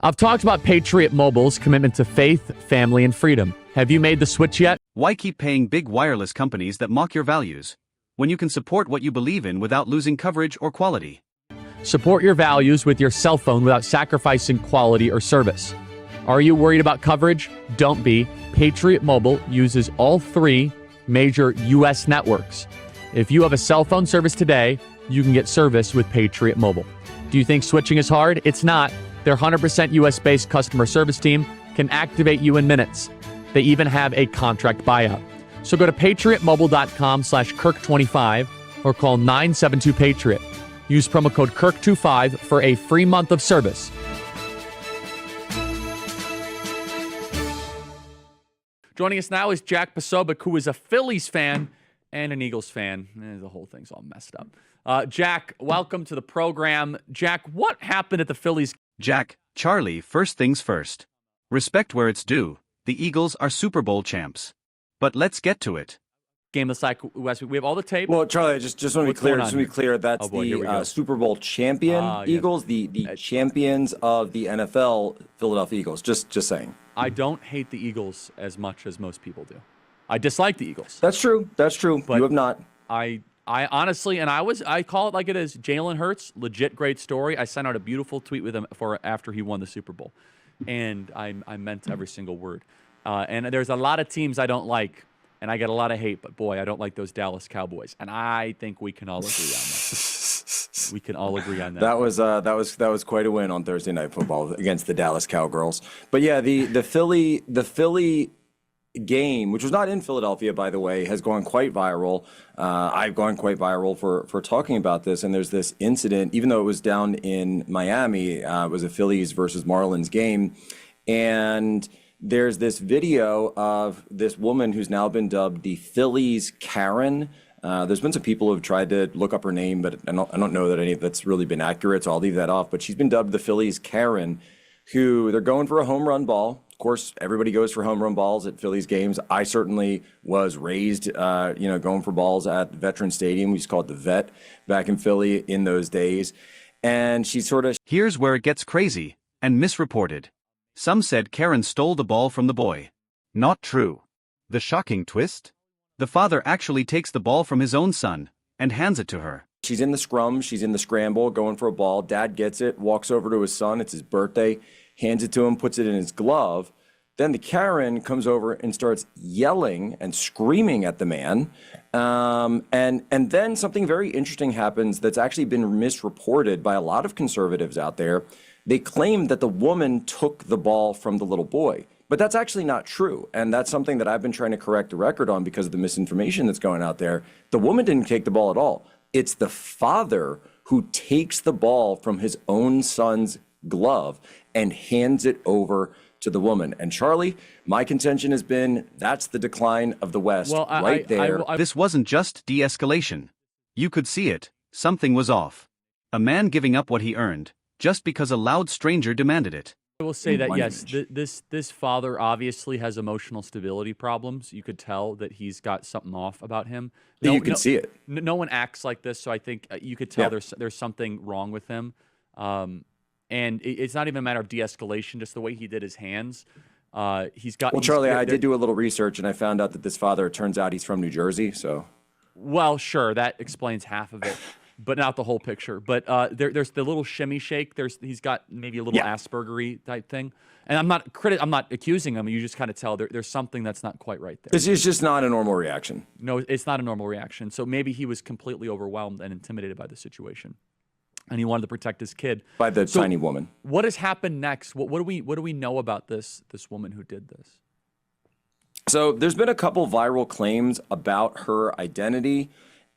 I've talked about Patriot Mobile's commitment to faith, family, and freedom. Have you made the switch yet? Why keep paying big wireless companies that mock your values, when you can support what you believe in without losing coverage or quality? Support your values with your cell phone without sacrificing quality or service. Are you worried about coverage? Don't be. Patriot Mobile uses all three major U.S. networks. If you have a cell phone service today, you can get service with Patriot Mobile. Do you think switching is hard? It's not. Their 100% U.S.-based customer service team can activate you in minutes. They even have a contract buyout. So go to patriotmobile.com/Kirk25 or call 972-PATRIOT. Use promo code KIRK25 for a free month of service. Joining us now is Jack Posobiec, who is a Phillies fan and an Eagles fan. The whole thing's all messed up. Jack, welcome to the program. Jack, what happened at the Phillies? Jack, Charlie, first things first. Respect where it's due. The Eagles are Super Bowl champs. But let's get to it. Game of the Cycle West Week. We have all the tape. Well, Charlie, I just want to be clear. That's the Super Bowl champion Eagles, the champions of the NFL, Philadelphia Eagles. Just saying. I don't hate the Eagles as much as most people do. I dislike the Eagles. That's true. But you have not. I honestly, and I call it like it is. Jalen Hurts, legit great story. I sent out a beautiful tweet with him after he won the Super Bowl, and I meant every single word. And there's a lot of teams I don't like, and I get a lot of hate. But boy, I don't like those Dallas Cowboys, and I think we can all agree on that. We can all agree on that. That was quite a win on Thursday Night Football against the Dallas Cowgirls. But yeah, the Philly game, which was not in Philadelphia, by the way, has gone quite viral. I've gone quite viral for talking about this. And there's this incident, even though it was down in Miami, it was a Phillies versus Marlins game. And there's this video of this woman who's now been dubbed the Phillies Karen. There's been some people who have tried to look up her name, but I don't know that any of that's really been accurate, so I'll leave that off. But she's been dubbed the Phillies Karen, who they're going for a home run ball. Of course, everybody goes for home run balls at Phillies games. I certainly was raised, going for balls at Veterans Stadium. We used to call it the Vet back in Philly in those days. And she sort of... Here's where it gets crazy and misreported. Some said Karen stole the ball from the boy. Not true. The shocking twist? The father actually takes the ball from his own son and hands it to her. She's in the scrum, she's in the scramble, going for a ball. Dad gets it, walks over to his son. It's his birthday. Hands it to him, puts it in his glove. Then the Karen comes over and starts yelling and screaming at the man. And then something very interesting happens that's actually been misreported by a lot of conservatives out there. They claim that the woman took the ball from the little boy. But that's actually not true. And that's something that I've been trying to correct the record on because of the misinformation that's going out there. The woman didn't take the ball at all. It's the father who takes the ball from his own son's glove and hands it over to the woman. And Charlie, my contention has been that's the decline of the West there. This wasn't just de-escalation. You could see it. Something was off. A man giving up what he earned just because a loud stranger demanded it. I will say that, yes, this father obviously has emotional stability problems. You could tell that he's got something off about him. You can see it. No one acts like this, so I think you could tell there's something wrong with him. And it's not even a matter of de-escalation, just the way he did his hands. He's got. Well, Charlie, I did do a little research, and I found out that this father, it turns out he's from New Jersey, so. Well, sure, that explains half of it. But not the whole picture. But there's the little shimmy shake. He's got maybe a little Aspergery type thing. And I'm not accusing him. You just kind of tell there's something that's not quite right there. It's just not a normal reaction. No, it's not a normal reaction. So maybe he was completely overwhelmed and intimidated by the situation, and he wanted to protect his kid. By the tiny woman. What has happened next? What do we know about this woman who did this? So there's been a couple viral claims about her identity.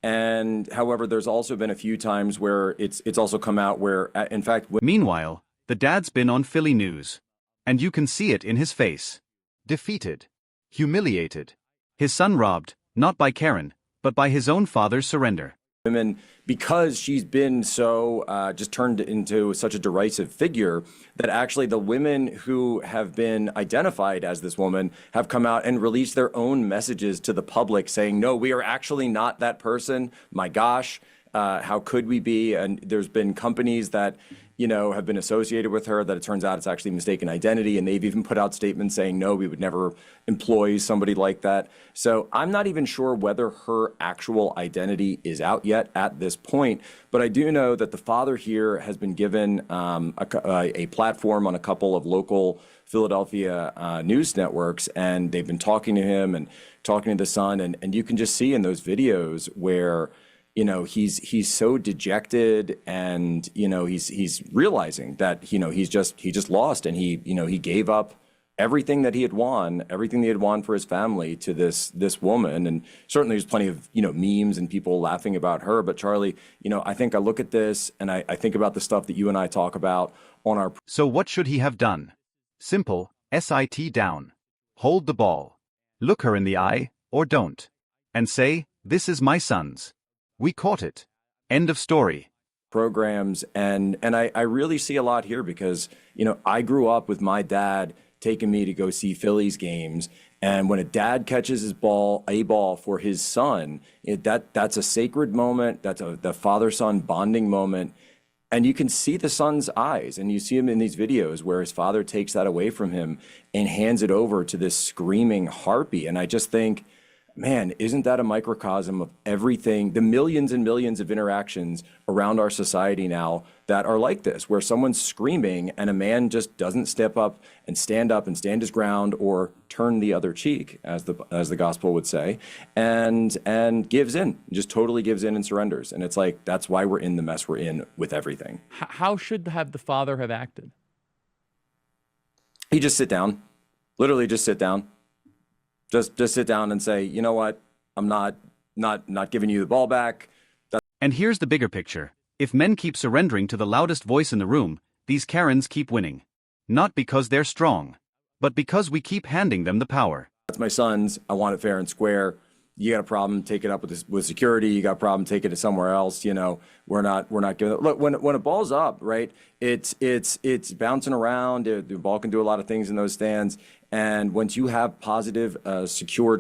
And however, there's also been a few times where it's also come out where, in fact... Meanwhile, the dad's been on Philly news. And you can see it in his face. Defeated. Humiliated. His son robbed, not by Karen, but by his own father's surrender. Women, because she's been so just turned into such a derisive figure, that actually the women who have been identified as this woman have come out and released their own messages to the public saying, no, we are actually not that person. My gosh, how could we be? And there's been companies that, have been associated with her, that it turns out it's actually mistaken identity. And they've even put out statements saying, no, we would never employ somebody like that. So I'm not even sure whether her actual identity is out yet at this point. But I do know that the father here has been given a platform on a couple of local Philadelphia news networks, and they've been talking to him and talking to the son. And you can just see in those videos where he's so dejected, and he's realizing that he just lost, and he gave up everything that he had won for his family to this woman. And certainly there's plenty of memes and people laughing about her. But Charlie, I think I look at this and I think about the stuff that you and I talk about on our. So what should he have done? Simple, sit down. Hold the ball. Look her in the eye, or don't. And say, this is my son's. We caught it. End of story. Programs, and I really see a lot here because I grew up with my dad taking me to go see Phillies games, and when a dad catches a ball for his son, that's a sacred moment. That's the father-son bonding moment, and you can see the son's eyes, and you see him in these videos where his father takes that away from him and hands it over to this screaming harpy. And I just think, man, isn't that a microcosm of everything, the millions and millions of interactions around our society now that are like this, where someone's screaming and a man just doesn't step up and stand his ground or turn the other cheek, as the gospel would say, and gives in, just totally gives in and surrenders. And it's like, that's why we're in the mess we're in with everything. How should the father have acted? He just sit down, literally just sit down. Just sit down and say, you know what, I'm not giving you the ball back. And here's the bigger picture. If men keep surrendering to the loudest voice in the room, these Karens keep winning. Not because they're strong, but because we keep handing them the power. That's my son's. I want it fair and square. You got a problem, take it up with security. You got a problem, take it to somewhere else. We're not giving it. Look, when a ball's up, right? It's bouncing around. The ball can do a lot of things in those stands. And once you have positive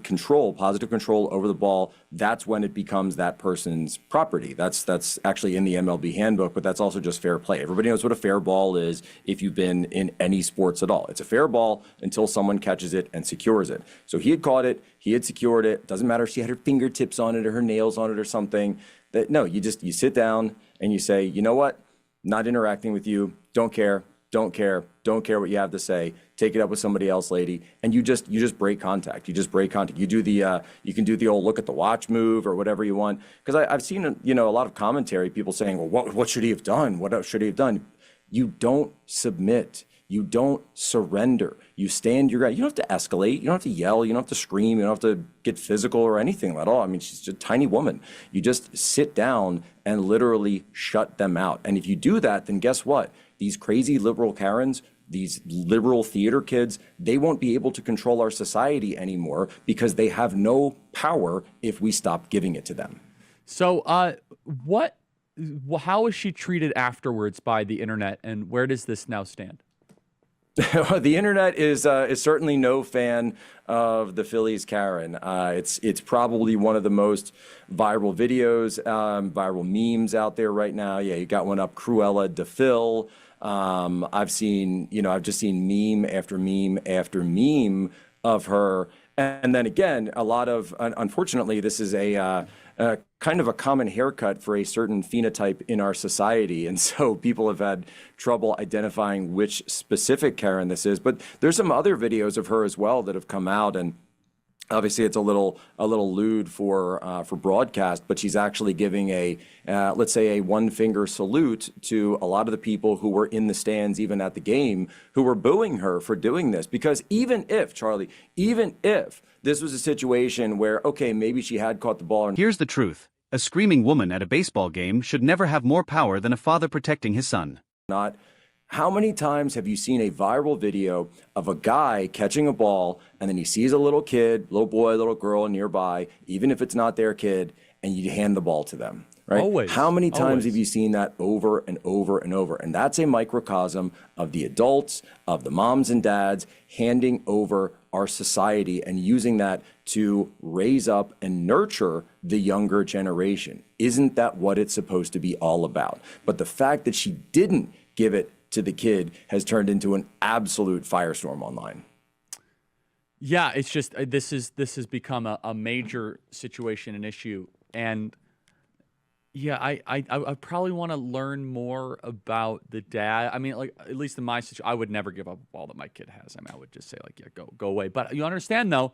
control over the ball, that's when it becomes that person's property. That's actually in the MLB handbook, but that's also just fair play. Everybody knows what a fair ball is if you've been in any sports at all. It's a fair ball until someone catches it and secures it. So he had caught it, he had secured it. Doesn't matter if she had her fingertips on it or her nails on it or something. You sit down and you say, you know what? Not interacting with you, don't care what you have to say. Take it up with somebody else, lady, and you just break contact. You can do the old look at the watch move or whatever you want. Because I've seen a lot of commentary, people saying, well, what should he have done? What should he have done? You don't submit. You don't surrender. You stand your ground. You don't have to escalate. You don't have to yell. You don't have to scream. You don't have to get physical or anything at all. I mean, she's just a tiny woman. You just sit down and literally shut them out. And if you do that, then guess what? These crazy liberal Karens, these liberal theater kids, they won't be able to control our society anymore because they have no power if we stop giving it to them. So how is she treated afterwards by the internet, and where does this now stand? The internet is certainly no fan of the Phillies Karen. It's probably one of the most viral videos, viral memes out there right now. Yeah, you got one up, Cruella de Phil. I've just seen meme after meme after meme of her. And then again, a lot of, unfortunately, this is a kind of a common haircut for a certain phenotype in our society. And so people have had trouble identifying which specific Karen this is. But there's some other videos of her as well that have come out, and obviously it's a little lewd for broadcast, but she's actually giving let's say a one finger salute to a lot of the people who were in the stands, even at the game, who were booing her for doing this. Because even if this was a situation where, okay, maybe she had caught the ball. Here's the truth. A screaming woman at a baseball game should never have more power than a father protecting his son. How many times have you seen a viral video of a guy catching a ball and then he sees a little kid, little boy, little girl nearby, even if it's not their kid, and you hand the ball to them, right? Always. How many times have you seen that over and over and over? And that's a microcosm of the adults, of the moms and dads handing over our society and using that to raise up and nurture the younger generation. Isn't that what it's supposed to be all about? But the fact that she didn't give it to the kid has turned into an absolute firestorm online. Yeah, it's just this has become a major situation, an issue, and yeah, I probably want to learn more about the dad. I mean, like at least in my situation, I would never give up a ball that my kid has. I mean, I would just say like, yeah, go away. But you understand though,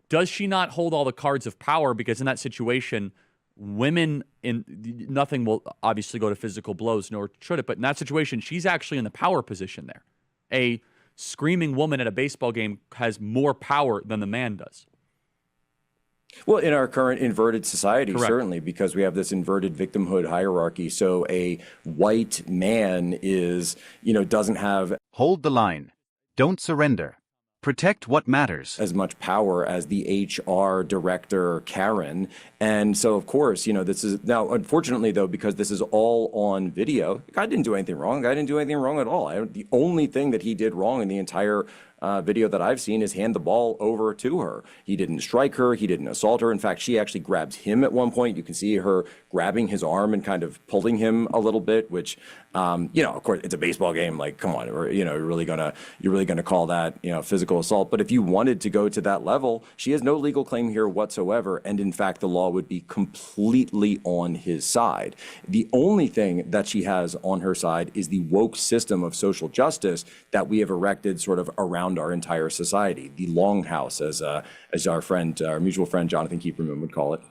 does she not hold all the cards of power? Because in that situation, women nothing will obviously go to physical blows, nor should it. But in that situation, she's actually in the power position there. A screaming woman at a baseball game has more power than the man does. Well, in our current inverted society, Correct. certainly, because we have this inverted victimhood hierarchy. So a white man doesn't have Hold the line. Don't surrender. Protect what matters. as much power as the HR director, Karen. And so, of course, this is now, unfortunately, though, because this is all on video, the guy didn't do anything wrong. The guy didn't do anything wrong at all. The only thing that he did wrong in the entire video that I've seen is hand the ball over to her. He didn't strike her. He didn't assault her. In fact, she actually grabs him at one point. You can see her grabbing his arm and kind of pulling him a little bit, which, of course, it's a baseball game. Like, come on, you're really gonna call that, physical assault. But if you wanted to go to that level, she has no legal claim here whatsoever. And in fact, the law would be completely on his side. The only thing that she has on her side is the woke system of social justice that we have erected sort of around our entire society. The longhouse, as our mutual friend Jonathan Kieferman would call it.